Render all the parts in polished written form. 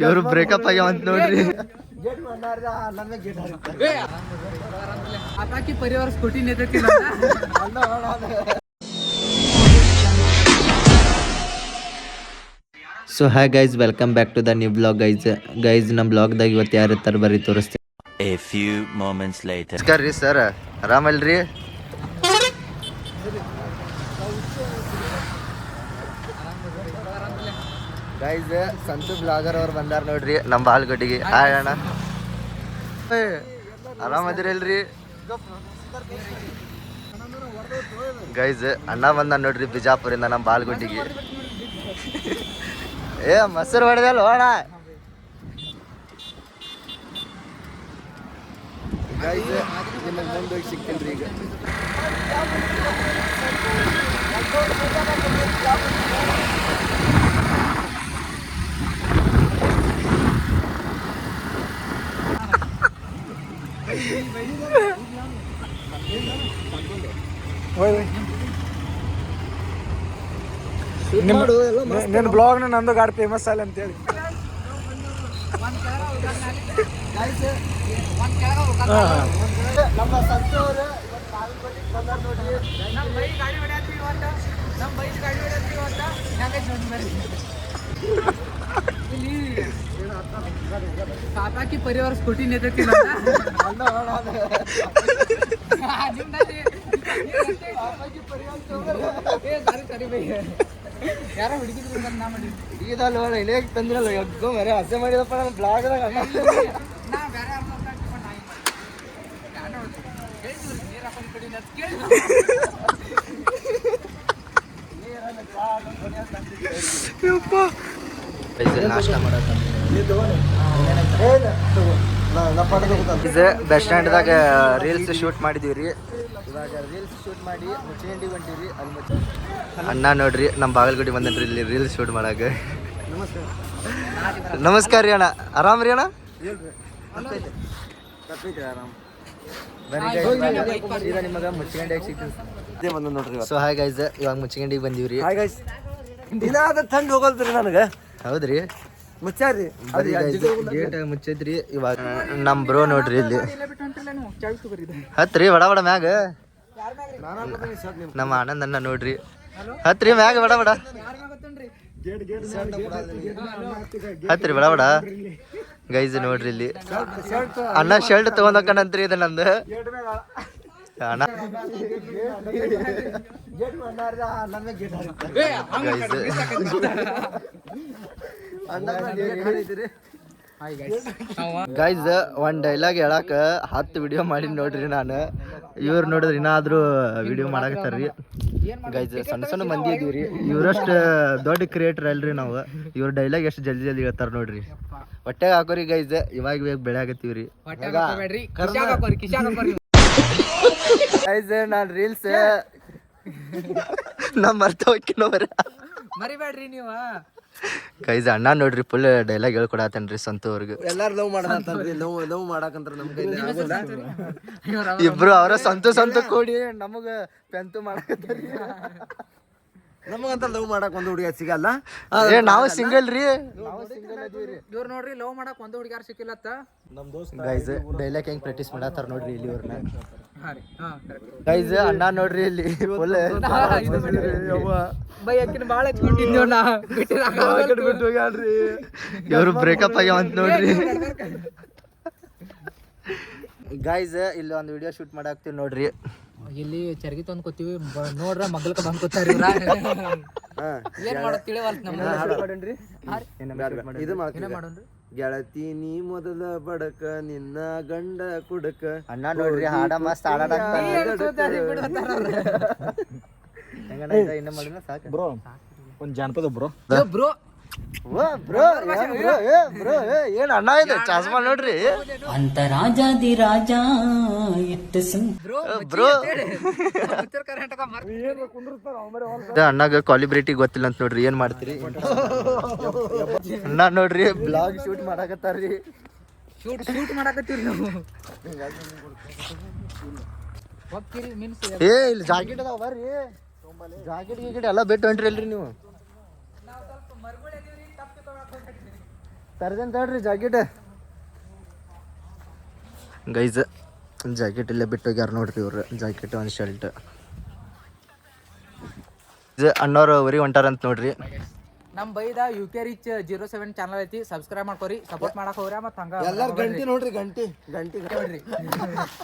ಇವ್ರು ಬ್ರೇಕಪ್ ಆಗ್ಯಾವ ಅಂತ ನೋಡ್ರಿ. ಪರಿವಾರ scooty so hi guys, welcome back to the new blog. Guys ನಮ್ಮ ಬ್ಲಾಗ್ದಾಗ ಇವತ್ತು ಯಾರು ಇರ್ತಾರೆ ಬರ್ರಿ ತೋರಿಸ್ತೀನಿ. A few moments later. ನಮಸ್ಕಾರ ರೀ ಸರ್, ಆರಾಮಲ್ರಿ? ಗೈಸ್ ಸಂತು ಬ್ಲಾಗರ್ ಅವ್ರು ಬಂದಾರ ನೋಡ್ರಿ ನಮ್ಮ ಬಾಲ್ಗಡ್ಡಿಗೆ. ಹಾಯ್ ಅಣ್ಣ, ಆರಾಮದಿರಲ್ರಿ? ಗೈಸ್ ಅಣ್ಣ ಬಂದ ನೋಡ್ರಿ ಬಿಜಾಪುರಿಂದ ನಮ್ಮ ಬಾಲ್ಗುಡ್ಡಿಗೆ. ಏ ಮೊಸರು ಹೊಡೆದಲ್ಲ ಹೋಣ. ಗೈಸ್ ನಿಮಗೆ ಮುಂದೋಗಿ ಸಿಗ್ತೀನಿ ಈಗ. ನಿನ್ನ ಬ್ಲಾಗ್ನ ನಂದು ಗಾಡಿ ಫೇಮಸ್ ಅಲ್ಲ ಅಂತೇಳಿ. ನಮ್ಮ ಸಂತು ಅವರು ನೋಡ್ರಿ. ಕಾಕಾಕಿ ಪರಿವಾರ ಸ್ಕೂಟಿ ಯಾರ ಹುಡುಗಿದ್ರು ಹುಡುಗಿದಲ್ಲ ಇಲ್ಲೇ ತಂದಿರಲ್ಲ ಎಗ್ಗೋ ಮರೆ ಹಸೆ ಮಾಡಿದಪ್ಪ ನನ್ನ ಬ್ಲಾಗ್ದಾಗ. ನಾಷ್ಟ ಬಸ್ ಸ್ಟ್ಯಾಂಡ್ದಾಗ ರೀಲ್ಸ್ ಶೂಟ್ ಮಾಡಿದೀವ್ರಿ. ಇವಾಗ ರೀಲ್ಸ್ ಶೂಟ್ ಮಾಡಿ ಮುಚ್ಚಿಂಡಿಗೆ ಹೊಂಟಿವ್ರಿ. ಅಲ್ಲಿ ಅಣ್ಣ ನೋಡ್ರಿ ನಮ್ಮ ಬಾಗಲಗುಡಿ ಬಂದನ್ರಿ ಇಲ್ಲಿ ರೀಲ್ಸ್ ಶೂಟ್ ಮಾಡಾಕ. ನಮಸ್ಕಾರ ರೀ ಅಣ್ಣ, ಆರಾಮ್ ರೀ ಅಣ್ಣ? ಈಗ ನಿಮಗೆ ಮುಚ್ಚಿಗಂಡಿಯಾಗ ಸಿಗ್ತೀವಿ ನೋಡ್ರಿ. ಸೊ ಹಾಯ್ ಗೈಸ್, ಇವಾಗ ಮುಚ್ಚಿಗಂಡಿಗೆ ಬಂದೀವ್ರಿ. ದಿನ ಅದ ತಂದು ಹೋಗಲ್ದ್ರಿ ನನಗೆ. ಹೌದ್ರಿ, ಮುಚ್ಚಾರಿ ಗೇಟ್ ಮುಚ್ಚೈತ್ರಿ. ಇವಾಗ ನಮ್ ಬ್ರೋ ನೋಡ್ರಿ ಇಲ್ಲಿ ಹತ್ರಿ ಬಡ ಬಡ ಮ್ಯಾಗ. ನಮ್ಮ ಆನಂದನ್ನ ನೋಡ್ರಿ ಹತ್ರಿ ಮ್ಯಾಗ ಬಡ ಬಡ ಹತ್ರಿ ಬಡ ಬಡ. ಗೈಸ್ ನೋಡ್ರಿ ಇಲ್ಲಿ ಅಣ್ಣ ಶರ್ಟ್ ತಗೊಂಡಕ್ಕನಂತ್ರಿ ಇದು ನಂದು ಅಣ್ಣ. ಗೈಸ್ ಒಂದ್ ಡೈಲಾಗ್ ಹೇಳಾಕ 10 ವಿಡಿಯೋ ಮಾಡಿ ನೋಡ್ರಿ ನಾನು. ಇವ್ರು ನೋಡಿದ್ರೆ ಇನ್ನಾದ್ರೂ ವಿಡಿಯೋ ಮಾಡಾಕತ್ತಾರ್ರಿ. ಗೈಸ್ ಸಣ್ಣ ಸಣ್ಣ ಮಂದಿ ಇದೀವ್ರಿ, ಇವ್ರಷ್ಟು ದೊಡ್ಡ ಕ್ರಿಯೇಟರ್ ಅಲ್ರಿ ನಾವು. ಇವ್ರ ಡೈಲಾಗ್ ಎಷ್ಟು ಜಲ್ದಿ ಜಲ್ದಿ ಹೇಳ್ತಾರ ನೋಡ್ರಿ. ಹೊಟ್ಟೆಗೆ ಹಾಕೋರಿ ಗೈಸ್, ಇವಾಗ ಬೆಳೆ ಆಗತ್ತೀವ್ರಿ. ಗೈಸ್ ನಾನ್ ರೀಲ್ಸ್ ನಮ್ ಮರ್ತ ಹೋಗ್ಕಿನೋರ ಮರಿಬೇಡ್ರಿ ನೀವು. ಗೈಸ್ ಅಣ್ಣ ನೋಡ್ರಿ ಫುಲ್ ಡೈಲಾಗ್ ಹೇಳ್ಕೊಡತ್ತನ್ರಿ ಸಂತು ಅವ್ರಿಗೆ. ಎಲ್ಲಾರು ಲವ್ ಮಾಡಕಂತಾರ್ರಿ, ಲವ್ ಮಾಡಕಂತ್ರ ನಮ್ ಕೈಲಿ ಇಬ್ರು ಅವರ ಸಂತು ಕೂಡಿ ನಮಗ ಪೆಂತು ಮಾಡಕತ್ತಾರಿ. ನಮಗಂತ ಲವ್ ಮಾಡಕ್ ಒಂದು ಹುಡುಗ ಸಿಗಲ್ಲ. ಏ ನಾವು ಸಿಂಗಲ್ ರೀ. ಇವ್ರು ನೋಡ್ರಿ ಲವ್ ಮಾಡಕ್ ಒಂದು ಹುಡುಗಾರ ಸಿಕ್ಕಿಲ್ಲತ್ತ. ನಮ್ ದೋಸ್ತ ಗೈಸ್ ಡೈಲಾಗ್ ಹೆಂಗ್ ಪ್ರಾಕ್ಟೀಸ್ ಮಾಡತ್ತಾರ ನೋಡ್ರಿ ಇಲ್ಲಿ ಇವ್ರನ್ನ. ಗೈಸ್ ಅಣ್ಣ ನೋಡ್ರಿ ಇಲ್ಲಿ ಫುಲ್ ಇವ್ರು ಬ್ರೇಕಪ್ ಆಗ್ಯಾವ ಅಂತ ನೋಡ್ರಿ. ಗೈಸ್ ಇಲ್ಲಿ ಒಂದು ವಿಡಿಯೋ ಶೂಟ್ ಮಾಡಾಕ್ತಿವಿ ನೋಡ್ರಿ. ಇಲ್ಲಿ ಚರ್ಗಿ ತಂದು ಕೂತೀವಿ ನೋಡ್ರ ಮಗ್ಲಕ ಬಂದ್ ಕೂತಾರ. ಏನ್ ಮಾಡೋದ್ ತಿಳಿವಲ್ತ್ ನಮ್ಗೆ. ಇದು ಮಾಡೋಣ್ರಿ. ಗೆಳತಿ ನೀ ಮೊದಲ ಬಡಕ ನಿನ್ನ ಗಂಡ ಕುಡಕ. ಅಣ್ಣ ನೋಡ್ರಿ ಹಾಡ ಮಸ್ತ್ ಇನ್ನ ಮಾಡಿನ ಸಾಕು ಬ್ರೋ. ಒಂದ್ ಜಾನಪದ ಬ್ರೋ. ಬ್ರೋ ಏನ್ ಅಣ್ಣ ಇದೆ ಚಾಸ್ಮಾ ನೋಡ್ರಿ. ಅಂತ ರಾಜಾದಿ ರಾಜ ಬ್ರೋ ಅಣ್ಣಗ ಕಾಲಿಬ್ರಿಟಿ ಗೊತ್ತಿಲ್ಲ ಅಂತ ನೋಡ್ರಿ. ಏನ್ ಮಾಡ್ತೀರಿ ಅಣ್ಣ ನೋಡ್ರಿ ಬ್ಲಾಗ್ ಶೂಟ್ ಮಾಡಾಕತ್ತಾರ್ರಿ. ಶೂಟ್ ಮಾಡಾಕತ್ತೀವಿ ನಾವು. ಏ ಇಲ್ಲಿ ಜಾಕೆಟ್ ಅದಾವ ಬರ್ರಿ. ಜಾಕೆಟ್ ಗೀಕೆಟ್ ಎಲ್ಲ ಬಿಟ್ಟು ಹೊಂಟ್ರಿ ಅಲ್ರಿ ನೀವು. ತರ್ದೇನ್ ತಡ್ರಿ ಜಾಕೆಟ್ ಗೈಸ್ ಜಾಕೆಟ್ ಇಲ್ಲೇ ಬಿಟ್ಟು ಹೋಗ್ಯಾರ ನೋಡ್ರಿ ಇವ್ರು ಜಾಕೆಟ್ ಒಂದು ಶರ್ಟ್ ಅಣ್ಣವ್ರು ಊರಿಗೆ ಹೊಂಟಾರಂತ ನೋಡ್ರಿ ನಮ್ಮ ಬೈದ UK Reach 07 ಚಾನಲ್ ಐತಿ ಸಬ್ಸ್ಕ್ರೈಬ್ ಮಾಡ್ಕೋರಿ ಸಪೋರ್ಟ್ ಮಾಡಕ್ ಹೋಗ್ರಿ ಮತ್ತೆ ಹಂಗ ಎಲ್ಲಾರು ಗಂಟಿ ನೋಡ್ರಿ ಗಂಟಿ ನೋಡ್ರಿ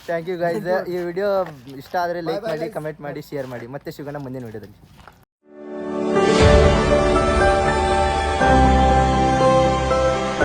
ಥ್ಯಾಂಕ್ ಯು ಗೈಸ್ ಈ ವಿಡಿಯೋ ಇಷ್ಟ ಆದರೆ ಲೈಕ್ ಮಾಡಿ ಕಮೆಂಟ್ ಮಾಡಿ ಶೇರ್ ಮಾಡಿ ಮತ್ತೆ ಸಿಗೋಣ ಮುಂದಿನ ವಿಡಿಯೋದಲ್ಲಿ